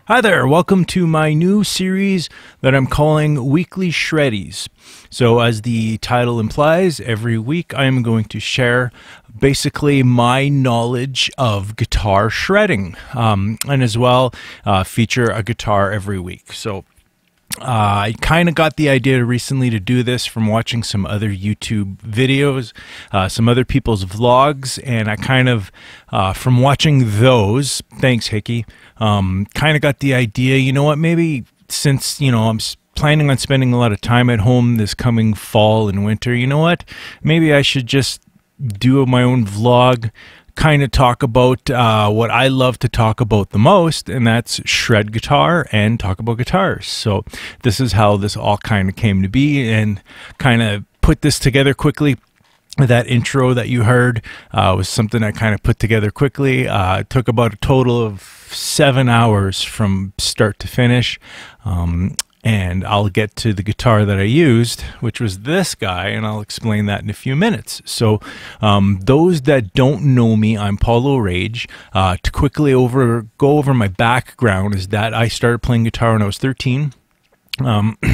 Hi there, welcome to my new series that I'm calling Weekly Shreddees. So as the title implies, every week I am going to share basically my knowledge of guitar shredding, and as well feature a guitar every week. So I kind of got the idea recently to do this from watching some other YouTube videos, some other people's vlogs, and I kind of, from watching those, thanks Hickey, kind of got the idea, you know what, maybe since, I'm planning on spending a lot of time at home this coming fall and winter, you know what, maybe I should just do my own vlog, kind of talk about what I love to talk about the most, and that's shred guitar and talk about guitars. So this is how this all kind of came to be, and kind of put this together quickly. That intro that you heard was something I kind of put together quickly. It took about a total of 7 hours from start to finish. And I'll get to the guitar that I used, which was this guy, and I'll explain that in a few minutes. So those that don't know me, I'm Paulo Rage. To quickly go over my background is that I started playing guitar when I was 13.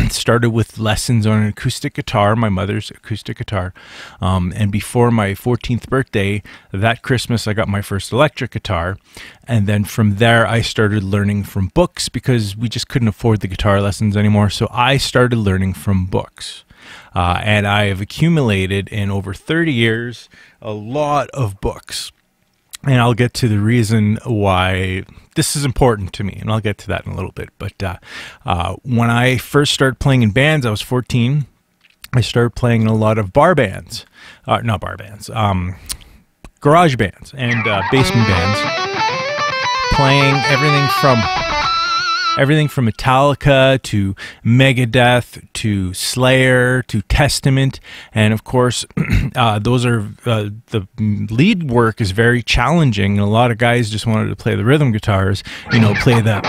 Started with lessons on an acoustic guitar, my mother's acoustic guitar, and before my 14th birthday that Christmas I got my first electric guitar, and then from there I started learning from books because we just couldn't afford the guitar lessons anymore, so I started learning from books. And I have accumulated in over 30 years a lot of books. And I'll get to the reason why this is important to me, and I'll get to that in a little bit. But when I first started playing in bands, I was 14. I started playing in a lot of bar bands. Not bar bands. Garage bands and basement bands. Playing everything from Metallica to Megadeth to Slayer to Testament, and of course those are the lead work is very challenging, and a lot of guys just wanted to play the rhythm guitars, play that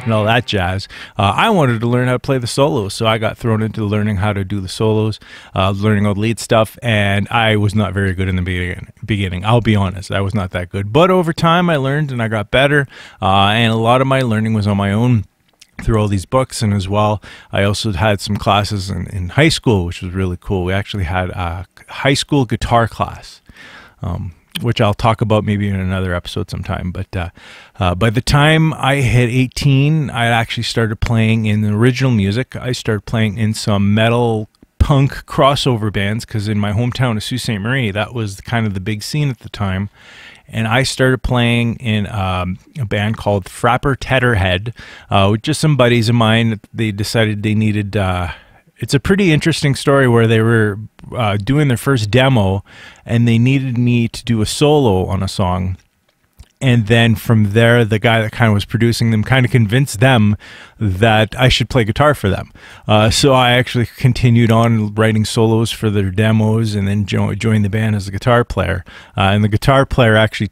and all that jazz. I wanted to learn how to play the solos, so I got thrown into learning how to do the solos, learning all the lead stuff, and I was not very good in the beginning. I'll be honest, I was not that good, but over time I learned and I got better, and a lot of my learning was on my own through all these books. And as well, I also had some classes in high school, which was really cool. We actually had a high school guitar class, which I'll talk about maybe in another episode sometime. But by the time I hit 18, I actually started playing in the original music. I started playing in some metal punk crossover bands, because in my hometown of Sault Ste. Marie, that was kind of the big scene at the time. And I started playing in a band called Frapper Tetterhead, with just some buddies of mine. They decided they needed... it's a pretty interesting story where they were doing their first demo, and they needed me to do a solo on a song. And then from there, the guy that kind of was producing them kind of convinced them that I should play guitar for them. So I actually continued on writing solos for their demos, and then joined the band as a guitar player. And the guitar player actually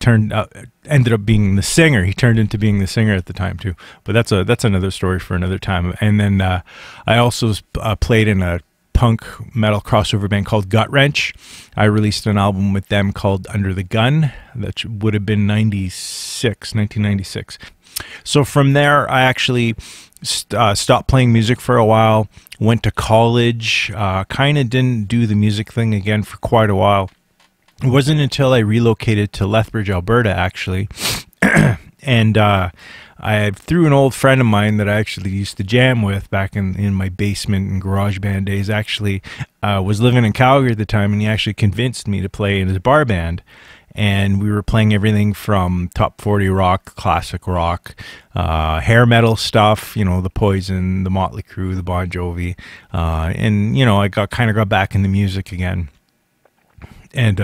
ended up being the singer. He turned into being the singer at the time too. But that's another story for another time. And then I also played in a punk metal crossover band called Gut Wrench. I released an album with them called Under the Gun. That would have been 1996. So from there, I actually stopped playing music for a while, went to college, kind of didn't do the music thing again for quite a while. It wasn't until I relocated to Lethbridge, Alberta, actually, and through an old friend of mine that I actually used to jam with back in my basement and garage band days, actually was living in Calgary at the time, and he actually convinced me to play in his bar band. And we were playing everything from top 40 rock, classic rock, hair metal stuff, the Poison, the Motley Crue, the Bon Jovi, and I kind of got back into music again. And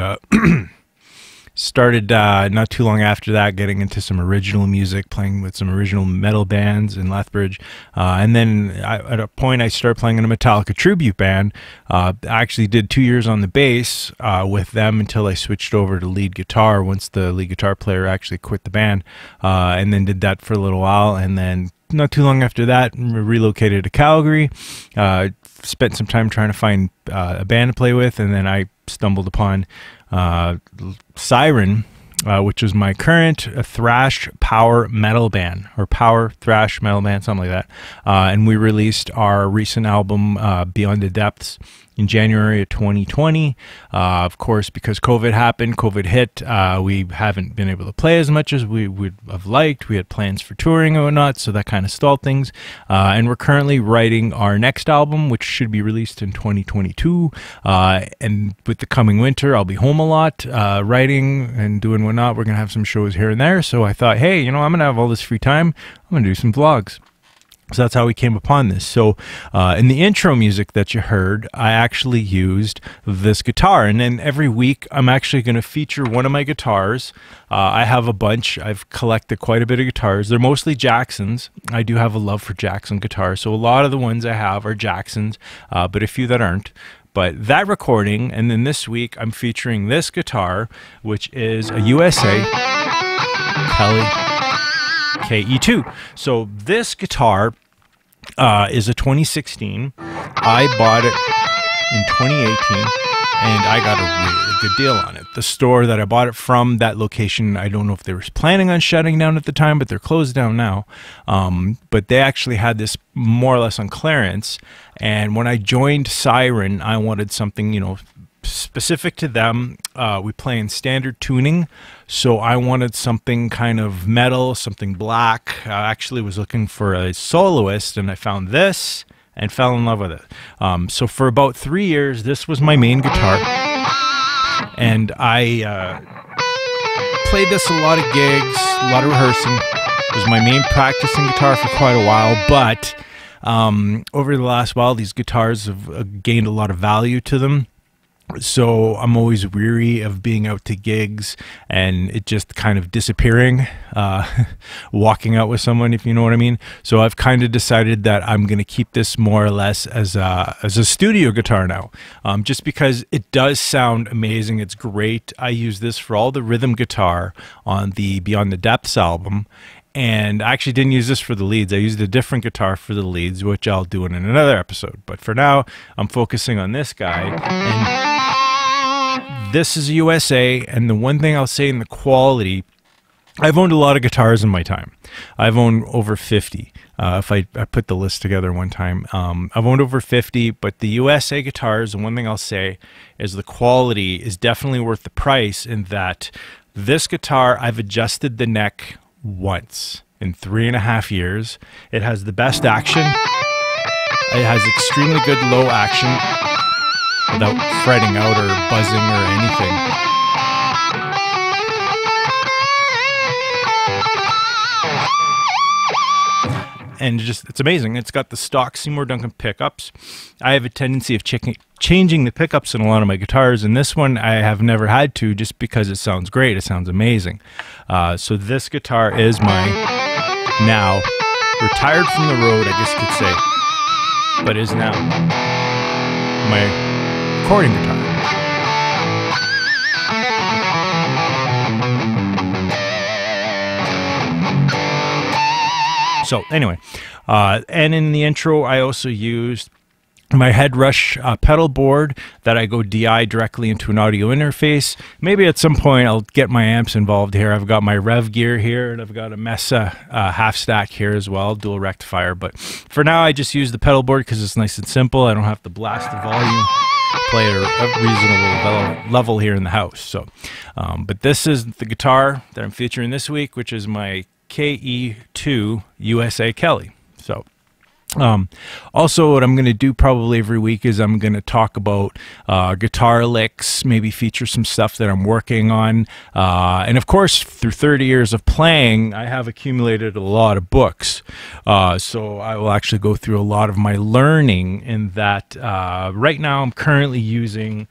started not too long after that getting into some original music, playing with some original metal bands in Lethbridge, and then at a point I started playing in a Metallica tribute band. I actually did 2 years on the bass with them until I switched over to lead guitar once the lead guitar player actually quit the band, and then did that for a little while, and then not too long after that relocated to Calgary, spent some time trying to find a band to play with, and then I stumbled upon Siren, which is my current thrash power metal band, or power thrash metal band, something like that. And we released our recent album, Beyond the Depths, in January of 2020. Of course, because COVID happened, COVID hit, we haven't been able to play as much as we would have liked. We had plans for touring and whatnot, so that kind of stalled things. And we're currently writing our next album, which should be released in 2022. And with the coming winter, I'll be home a lot, writing and doing whatnot. We're going to have some shows here and there. So I thought, hey, you know, I'm going to have all this free time. I'm going to do some vlogs. So that's how we came upon this. So in the intro music that you heard, I actually used this guitar. And then every week, I'm actually going to feature one of my guitars. I have a bunch. I've collected quite a bit of guitars. They're mostly Jacksons. I do have a love for Jackson guitars. So a lot of the ones I have are Jacksons, but a few that aren't. But that recording, and then this week, I'm featuring this guitar, which is a USA Kelly KE2. So this guitar is a 2016. I bought it in 2018, and I got a really good deal on it. The store that I bought it from, that location, I don't know if they were planning on shutting down at the time, but they're closed down now. But they actually had this more or less on clearance. And when I joined Siren, I wanted something, you know, specific to them. We play in standard tuning, so I wanted something kind of metal, something black. I actually was looking for a soloist, and I found this and fell in love with it. So for about 3 years, this was my main guitar, and I played this a lot of gigs, a lot of rehearsing. It was my main practicing guitar for quite a while, but over the last while, these guitars have gained a lot of value to them. So I'm always weary of being out to gigs and it just kind of disappearing, walking out with someone, if you know what I mean. So I've kind of decided that I'm going to keep this more or less as a studio guitar now, just because it does sound amazing. It's great. I use this for all the rhythm guitar on the Beyond the Depths album. And I actually didn't use this for the leads. I used a different guitar for the leads, which I'll do in another episode. But for now, I'm focusing on this guy. And this is a USA. And the one thing I'll say in the quality, I've owned a lot of guitars in my time. I've owned over 50. If I put the list together one time, I've owned over 50. But the USA guitars, the one thing I'll say is the quality is definitely worth the price, in that this guitar, I've adjusted the neck once in 3.5 years. It has the best action. It has extremely good low action without fretting out or buzzing or anything. And it's amazing. It's got the stock Seymour Duncan pickups. I have a tendency of changing the pickups in a lot of my guitars, and this one I have never had to, just because it sounds great. It sounds amazing. So this guitar is my, now retired from the road, I guess you could say, but is now my recording guitar. So anyway, and in the intro, I also used my Head Rush pedal board that I go DI directly into an audio interface. Maybe at some point I'll get my amps involved here. I've got my rev gear here, and I've got a Mesa half stack here as well, dual rectifier. But for now, I just use the pedal board because it's nice and simple. I don't have to blast the volume, play at a reasonable level here in the house. So, but this is the guitar that I'm featuring this week, which is my KE2 USA Kelly. So also what I'm going to do probably every week is I'm going to talk about guitar licks, maybe feature some stuff that I'm working on, and of course through 30 years of playing, I have accumulated a lot of books, so I will actually go through a lot of my learning in that. Right now I'm currently using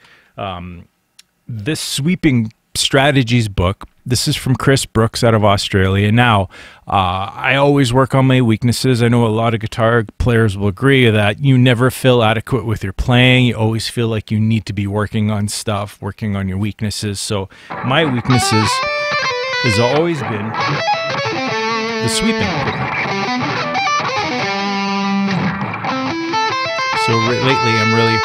this Sweeping Strategies book. This is from Chris Brooks out of Australia. Now, I always work on my weaknesses. I know a lot of guitar players will agree that you never feel adequate with your playing. You always feel like you need to be working on stuff, working on your weaknesses. So my weaknesses has always been the sweeping. So lately I'm really...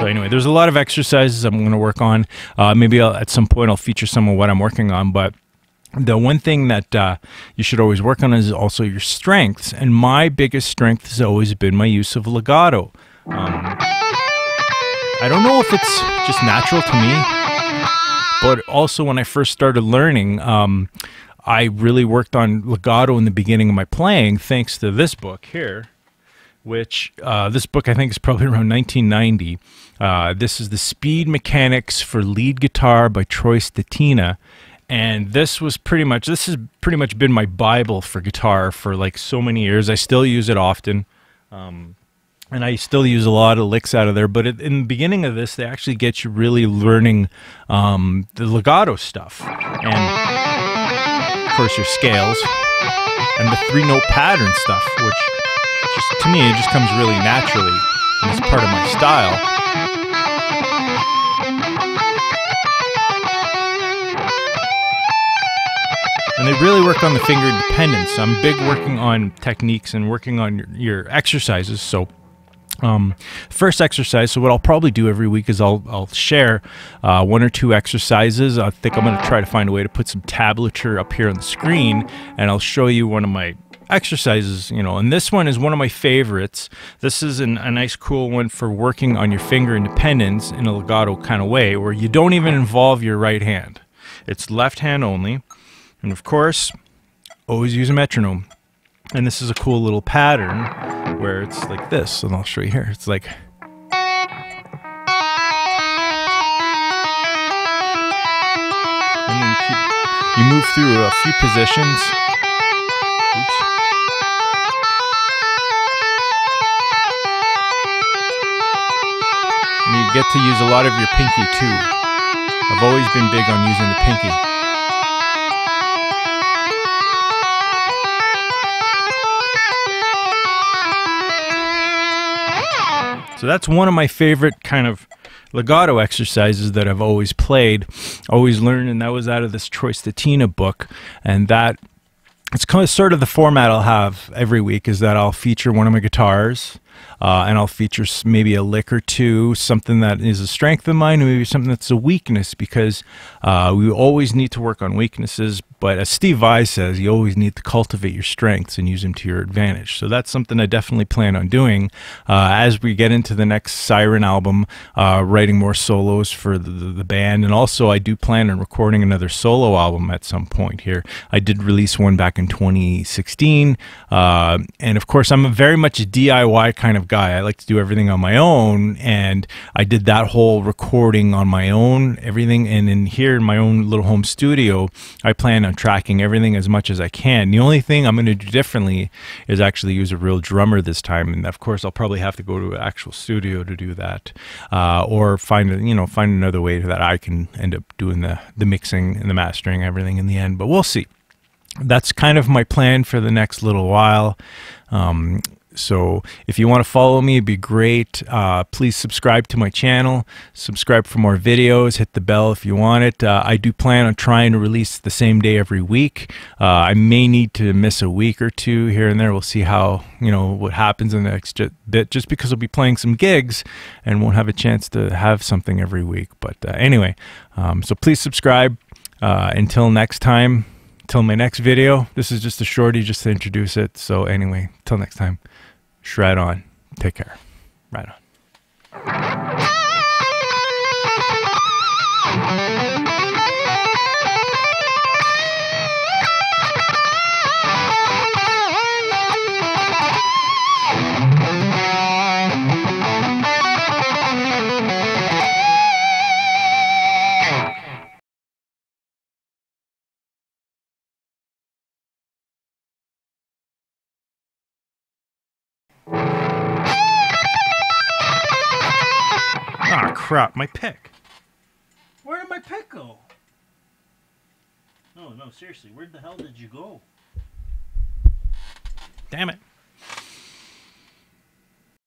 So anyway, there's a lot of exercises I'm going to work on. Maybe at some point I'll feature some of what I'm working on, but the one thing that you should always work on is also your strengths. And my biggest strength has always been my use of legato. I don't know if it's just natural to me, but also when I first started learning, I really worked on legato in the beginning of my playing, thanks to this book here, which this book I think is probably around 1990. This is The Speed Mechanics for Lead Guitar by Troy Stetina. And this has pretty much been my Bible for guitar for like so many years. I still use it often. And I still use a lot of licks out of there. But in the beginning of this, they actually get you really learning the legato stuff. And, of course, your scales. And the 3-note pattern stuff, which, just to me, it just comes really naturally. And it's part of my style. And they really work on the finger independence. I'm big working on techniques and working on your exercises. So first exercise, so what I'll probably do every week is I'll share 1 or 2 exercises. I think I'm going to try to find a way to put some tablature up here on the screen, and I'll show you one of my exercises, you know, and this one is one of my favorites. This is a nice cool one for working on your finger independence in a legato kind of way, where you don't even involve your right hand. It's left hand only. And of course, always use a metronome. And this is a cool little pattern where it's like this, and I'll show you here. It's like, and then you move through a few positions. Oops. And you get to use a lot of your pinky too. I've always been big on using the pinky. So that's one of my favorite kind of legato exercises that I've always played, always learned, and that was out of this Troy Stetina book. And that, it's kind of sort of the format I'll have every week, is that I'll feature one of my guitars, and I'll feature maybe a lick or two, something that is a strength of mine, and maybe something that's a weakness, because we always need to work on weaknesses. But as Steve Vai says, you always need to cultivate your strengths and use them to your advantage. So that's something I definitely plan on doing as we get into the next Siren album, writing more solos for the band. And also I do plan on recording another solo album at some point here. I did release one back in 2016. And of course, I'm very much a DIY kind of guy. I like to do everything on my own. And I did that whole recording on my own, everything. And in here in my own little home studio, I plan on tracking everything as much as I can. The only thing I'm going to do differently is actually use a real drummer this time, and of course I'll probably have to go to an actual studio to do that, or find another way that I can end up doing the mixing and the mastering, everything in the end. But we'll see. That's kind of my plan for the next little while. So if you want to follow me, it'd be great. Please subscribe to my channel, subscribe for more videos, hit the bell if you want it. I do plan on trying to release the same day every week. I may need to miss a week or two here and there. We'll see how, what happens in the next bit, just because I'll be playing some gigs and won't have a chance to have something every week. But anyway, so please subscribe. Until next time, till my next video. This is just a shorty just to introduce it. So anyway, till next time. Shred on. Take care. Right on. Ah, crap, my pick. Where did my pick go? No, seriously, where the hell did you go? Damn it.